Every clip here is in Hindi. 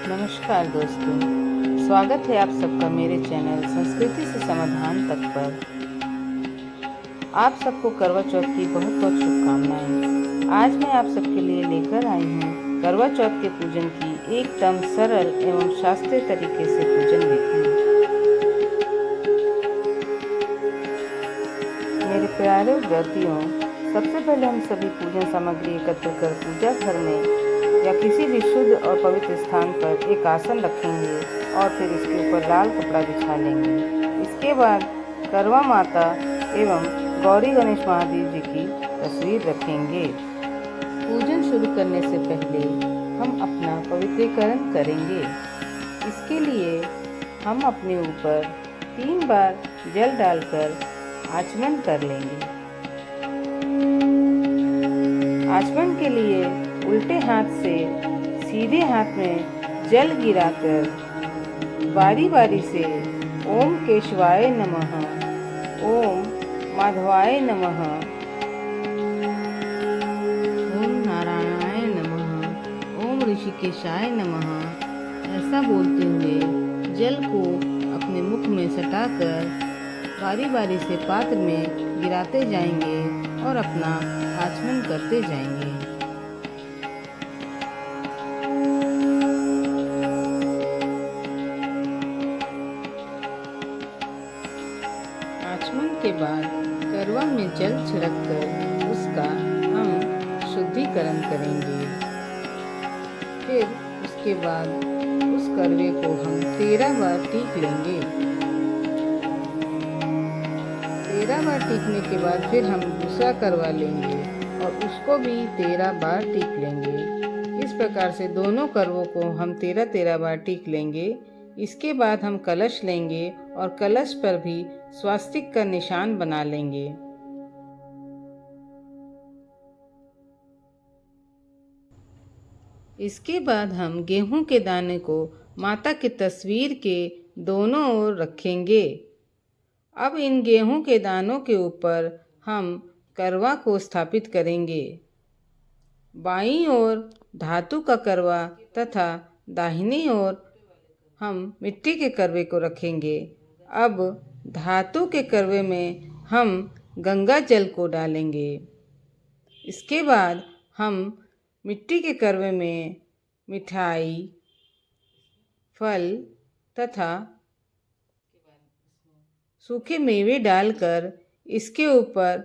नमस्कार दोस्तों, स्वागत है आप सबका मेरे चैनल संस्कृति से समाधान तक पर। आप सबको करवा चौथ की बहुत बहुत शुभकामनाएं। आज मैं आप सबके लिए लेकर आई हूँ करवा चौथ के पूजन की एकदम सरल एवं शास्त्रीय तरीके से पूजन विधि। मेरे प्यारे व्रतियों, सबसे पहले हम सभी पूजन सामग्री एकत्र कर पूजा घर में या किसी भी शुद्ध और पवित्र स्थान पर एक आसन रखेंगे और फिर इसके ऊपर लाल कपड़ा बिछा लेंगे। इसके बाद करवा माता एवं गौरी गणेश महादेव जी की तस्वीर रखेंगे। पूजन शुरू करने से पहले हम अपना पवित्रीकरण करेंगे। इसके लिए हम अपने ऊपर 3 बार जल डालकर आचमन कर लेंगे। आचमन के लिए उल्टे हाथ से सीधे हाथ में जल गिराकर बारी बारी से ओम केशवाय नमः, ओम माधवाय नमः, ओम नारायणाय नमः, ओम ऋषिकेशाय नमः ऐसा बोलते हुए जल को अपने मुख में सटाकर बारी बारी से पात्र में गिराते जाएंगे और अपना आचमन करते जाएंगे। आचमन के बाद करवा में जल छिड़ककर उसका हम शुद्धिकरण करेंगे। फिर उसके बाद उस करवे को हम 13 बार टीक लेंगे। 13 बार टीकने के बाद फिर हम दूसरा करवा लेंगे और उसको भी 13 बार टीक लेंगे। इस प्रकार से दोनों करवों को हम 13 बार टीक लेंगे। इसके बाद हम कलश लेंगे और कलश पर भी स्वास्तिक का निशान बना लेंगे। इसके बाद हम गेहूं के दाने को माता की तस्वीर के दोनों ओर रखेंगे। अब इन गेहूं के दानों के ऊपर हम करवा को स्थापित करेंगे। बाईं ओर धातु का करवा तथा दाहिनी ओर हम मिट्टी के करवे को रखेंगे। अब धातु के करवे में हम गंगा जल को डालेंगे। इसके बाद हम मिट्टी के करवे में मिठाई, फल तथा सूखे मेवे डालकर इसके ऊपर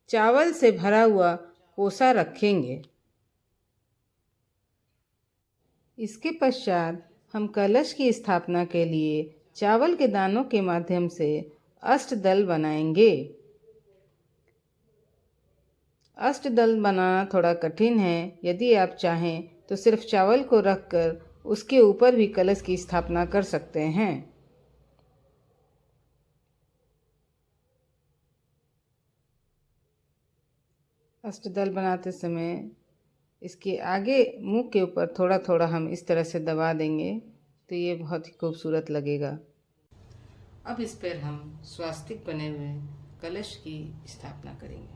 चावल से भरा हुआ कोसा रखेंगे। इसके पश्चात हम कलश की स्थापना के लिए चावल के दानों के माध्यम से अष्टदल बनाएंगे। अष्टदल बनाना थोड़ा कठिन है। यदि आप चाहें तो सिर्फ चावल को रखकर उसके ऊपर भी कलश की स्थापना कर सकते हैं। अष्टदल बनाते समय इसके आगे मुंह के ऊपर थोड़ा थोड़ा हम इस तरह से दबा देंगे तो ये बहुत ही खूबसूरत लगेगा। अब इस पर हम स्वास्तिक बने हुए कलश की स्थापना करेंगे।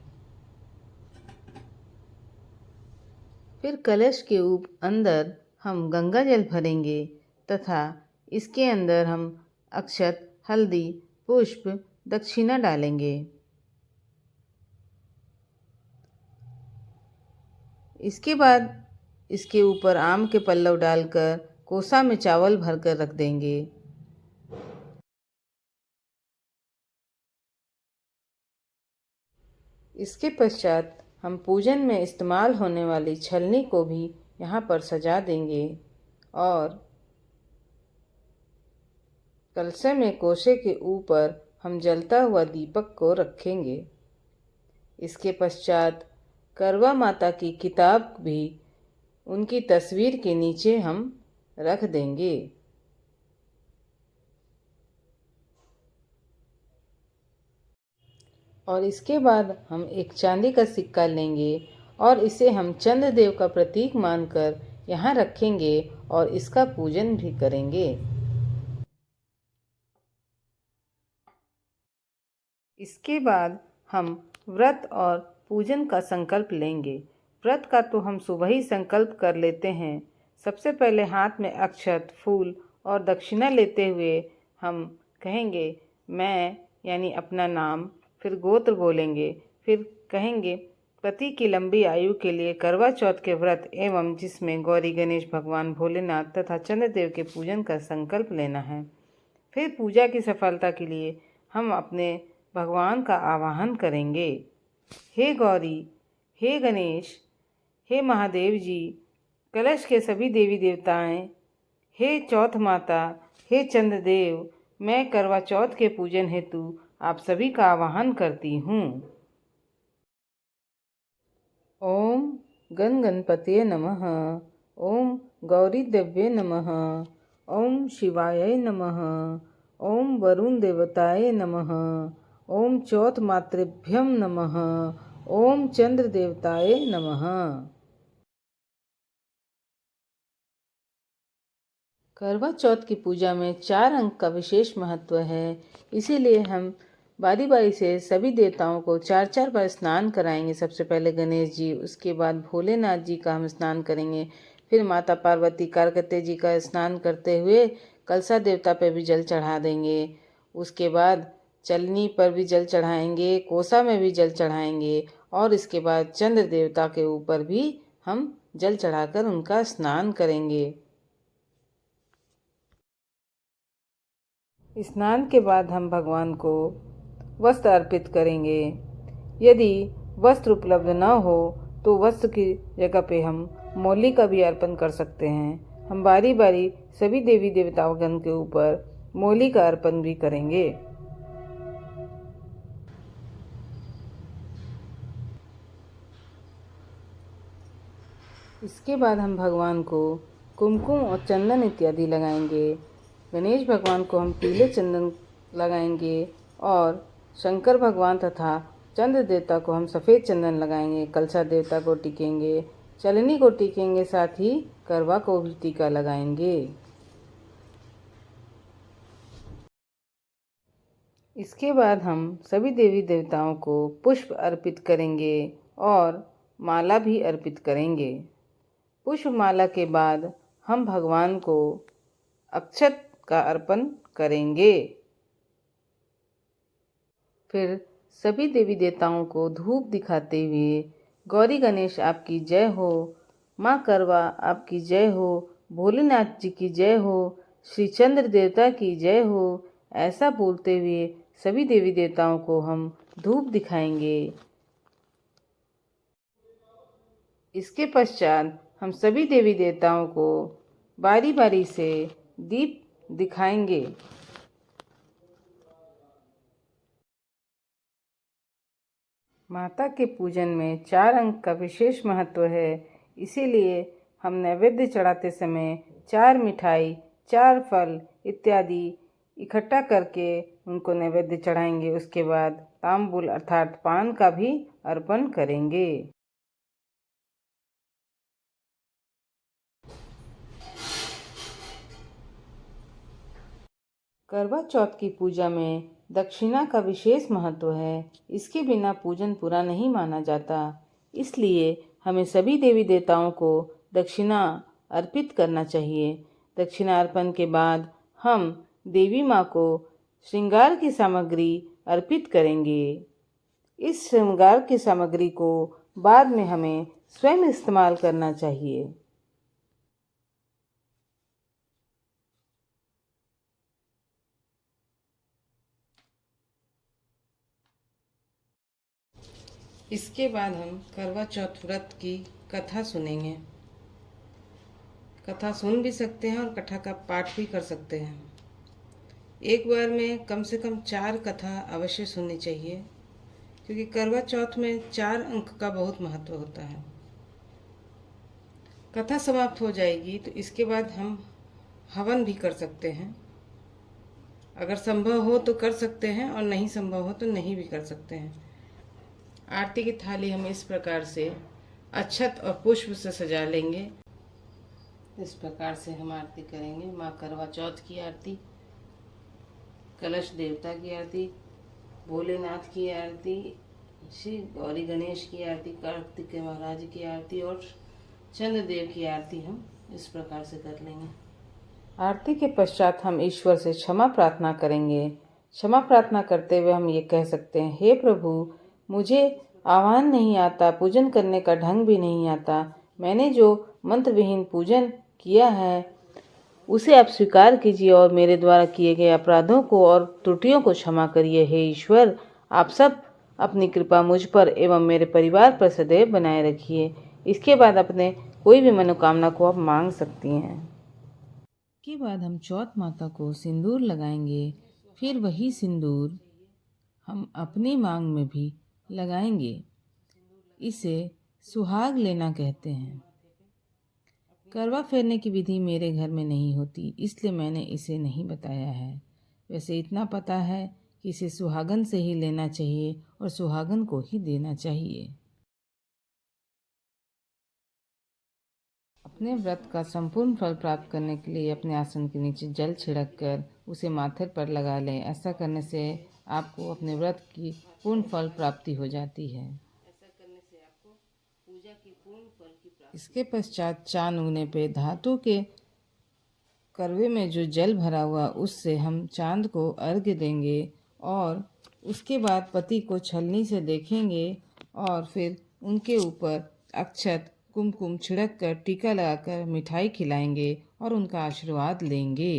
फिर कलश के अंदर हम गंगा जल भरेंगे तथा इसके अंदर हम अक्षत, हल्दी, पुष्प, दक्षिणा डालेंगे। इसके बाद इसके ऊपर आम के पल्लव डालकर कोसा में चावल भरकर रख देंगे। इसके पश्चात हम पूजन में इस्तेमाल होने वाली छलनी को भी यहाँ पर सजा देंगे और कलशे में कोसे के ऊपर हम जलता हुआ दीपक को रखेंगे। इसके पश्चात करवा माता की किताब भी उनकी तस्वीर के नीचे हम रख देंगे। और इसके बाद हम एक चांदी का सिक्का लेंगे और इसे हम चंद्रदेव का प्रतीक मानकर यहाँ रखेंगे और इसका पूजन भी करेंगे। इसके बाद हम व्रत और पूजन का संकल्प लेंगे। व्रत का तो हम सुबह ही संकल्प कर लेते हैं। सबसे पहले हाथ में अक्षत, फूल और दक्षिणा लेते हुए हम कहेंगे मैं यानी अपना नाम, फिर गोत्र बोलेंगे, फिर कहेंगे पति की लंबी आयु के लिए करवा चौथ के व्रत एवं जिसमें गौरी गणेश भगवान भोलेनाथ तथा चंद्रदेव के पूजन का संकल्प लेना है। फिर पूजा की सफलता के लिए हम अपने भगवान का आवाहन करेंगे। हे गौरी, हे गणेश, हे महादेव जी, कलश के सभी देवी देवताएं, हे चौथ माता, हे चंद्रदेव, मैं करवा चौथ के पूजन हेतु आप सभी का आवाहन करती हूँ। ओम गण गणपतये नमः। ओम गौरी देव्ये नमः। ओम शिवाय नमः। ओम वरुण देवताय नमः। ओम चौथ मातृभ्यम नमः। ओम चंद्र देवताय नमः। करवा चौथ की पूजा में 4 अंक का विशेष महत्व है, इसीलिए हम बारी बारी से सभी देवताओं को 4-4 बार स्नान कराएंगे। सबसे पहले गणेश जी, उसके बाद भोलेनाथ जी का हम स्नान करेंगे, फिर माता पार्वती कार्तिकेय जी का स्नान करते हुए कलसा देवता पर भी जल चढ़ा देंगे। उसके बाद चलनी पर भी जल चढ़ाएंगे, कोसा में भी जल चढ़ाएंगे और इसके बाद चंद्र देवता के ऊपर भी हम जल चढ़ाकर उनका स्नान करेंगे। स्नान के बाद हम भगवान को वस्त्र अर्पित करेंगे। यदि वस्त्र उपलब्ध न हो तो वस्त्र की जगह पे हम मौली का भी अर्पण कर सकते हैं। हम बारी बारी सभी देवी देवतागण के ऊपर मौली का अर्पण भी करेंगे। इसके बाद हम भगवान को कुमकुम और चंदन इत्यादि लगाएंगे। गणेश भगवान को हम पीले चंदन लगाएंगे और शंकर भगवान तथा चंद्र देवता को हम सफ़ेद चंदन लगाएंगे। कलशा देवता को टीकेंगे, चलनी को टीकेंगे, साथ ही करवा को भी टीका लगाएंगे। इसके बाद हम सभी देवी देवताओं को पुष्प अर्पित करेंगे और माला भी अर्पित करेंगे। पुष्प माला के बाद हम भगवान को अक्षत का अर्पण करेंगे। फिर सभी देवी देवताओं को धूप दिखाते हुए गौरी गणेश आपकी जय हो, माँ करवा आपकी जय हो, भोलेनाथ जी की जय हो, श्री चंद्र देवता की जय हो, ऐसा बोलते हुए सभी देवी देवताओं को हम धूप दिखाएंगे। इसके पश्चात हम सभी देवी देवताओं को बारी बारी से दीप दिखाएंगे। माता के पूजन में 4 अंक का विशेष महत्व है, इसीलिए हम नैवेद्य चढ़ाते समय 4 मिठाई, 4 फल इत्यादि इकट्ठा करके उनको नैवेद्य चढ़ाएंगे। उसके बाद तांबूल अर्थात पान का भी अर्पण करेंगे। करवा चौथ की पूजा में दक्षिणा का विशेष महत्व है, इसके बिना पूजन पूरा नहीं माना जाता। इसलिए हमें सभी देवी देवताओं को दक्षिणा अर्पित करना चाहिए। दक्षिणा अर्पण के बाद हम देवी माँ को श्रृंगार की सामग्री अर्पित करेंगे। इस श्रृंगार की सामग्री को बाद में हमें स्वयं इस्तेमाल करना चाहिए। इसके बाद हम करवा चौथ व्रत की कथा सुनेंगे। कथा सुन भी सकते हैं और कथा का पाठ भी कर सकते हैं। एक बार में कम से कम 4 कथा अवश्य सुननी चाहिए, क्योंकि करवा चौथ में 4 अंक का बहुत महत्व होता है। कथा समाप्त हो जाएगी तो इसके बाद हम हवन भी कर सकते हैं। अगर संभव हो तो कर सकते हैं और नहीं संभव हो तो नहीं भी कर सकते हैं। आरती की थाली हम इस प्रकार से अक्षत और पुष्प से सजा लेंगे। इस प्रकार से हम आरती करेंगे। माँ करवा चौथ की आरती, कलश देवता की आरती, भोलेनाथ की आरती, श्री गौरी गणेश की आरती, कार्तिकेय महाराज की आरती और चंद्रदेव की आरती हम इस प्रकार से कर लेंगे। आरती के पश्चात हम ईश्वर से क्षमा प्रार्थना करेंगे। क्षमा प्रार्थना करते हुए हम ये कह सकते हैं, हे प्रभु, मुझे आह्वान नहीं आता, पूजन करने का ढंग भी नहीं आता। मैंने जो मंत्र विहीन पूजन किया है उसे आप स्वीकार कीजिए और मेरे द्वारा किए गए अपराधों को और त्रुटियों को क्षमा करिए। हे ईश्वर, आप सब अपनी कृपा मुझ पर एवं मेरे परिवार पर सदैव बनाए रखिए। इसके बाद अपने कोई भी मनोकामना को आप मांग सकती हैं। इसके बाद हम चौथ माता को सिंदूर लगाएंगे। फिर वही सिंदूर हम अपनी मांग में भी लगाएंगे। इसे सुहाग लेना कहते हैं। करवा फेरने की विधि मेरे घर में नहीं होती, इसलिए मैंने इसे नहीं बताया है। वैसे इतना पता है कि इसे सुहागन से ही लेना चाहिए और सुहागन को ही देना चाहिए। अपने व्रत का संपूर्ण फल प्राप्त करने के लिए अपने आसन के नीचे जल छिड़क कर उसे माथे पर लगा लें। ऐसा करने से आपको अपने व्रत की पूर्ण फल प्राप्ति हो जाती है। इसके पश्चात चांद उगने पे धातु के करवे में जो जल भरा हुआ उससे हम चांद को अर्घ्य देंगे और उसके बाद पति को छलनी से देखेंगे और फिर उनके ऊपर अक्षत कुमकुम छिड़क कर टीका लगाकर मिठाई खिलाएंगे और उनका आशीर्वाद लेंगे।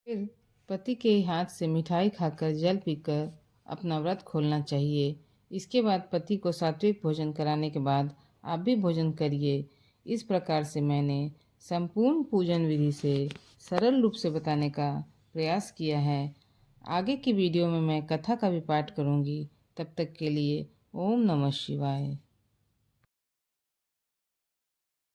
फिर पति के हाथ से मिठाई खाकर जल पीकर अपना व्रत खोलना चाहिए। इसके बाद पति को सात्विक भोजन कराने के बाद आप भी भोजन करिए। इस प्रकार से मैंने संपूर्ण पूजन विधि से सरल रूप से बताने का प्रयास किया है। आगे की वीडियो में मैं कथा का भी पाठ करूंगी। तब तक के लिए ओम नमः शिवाय।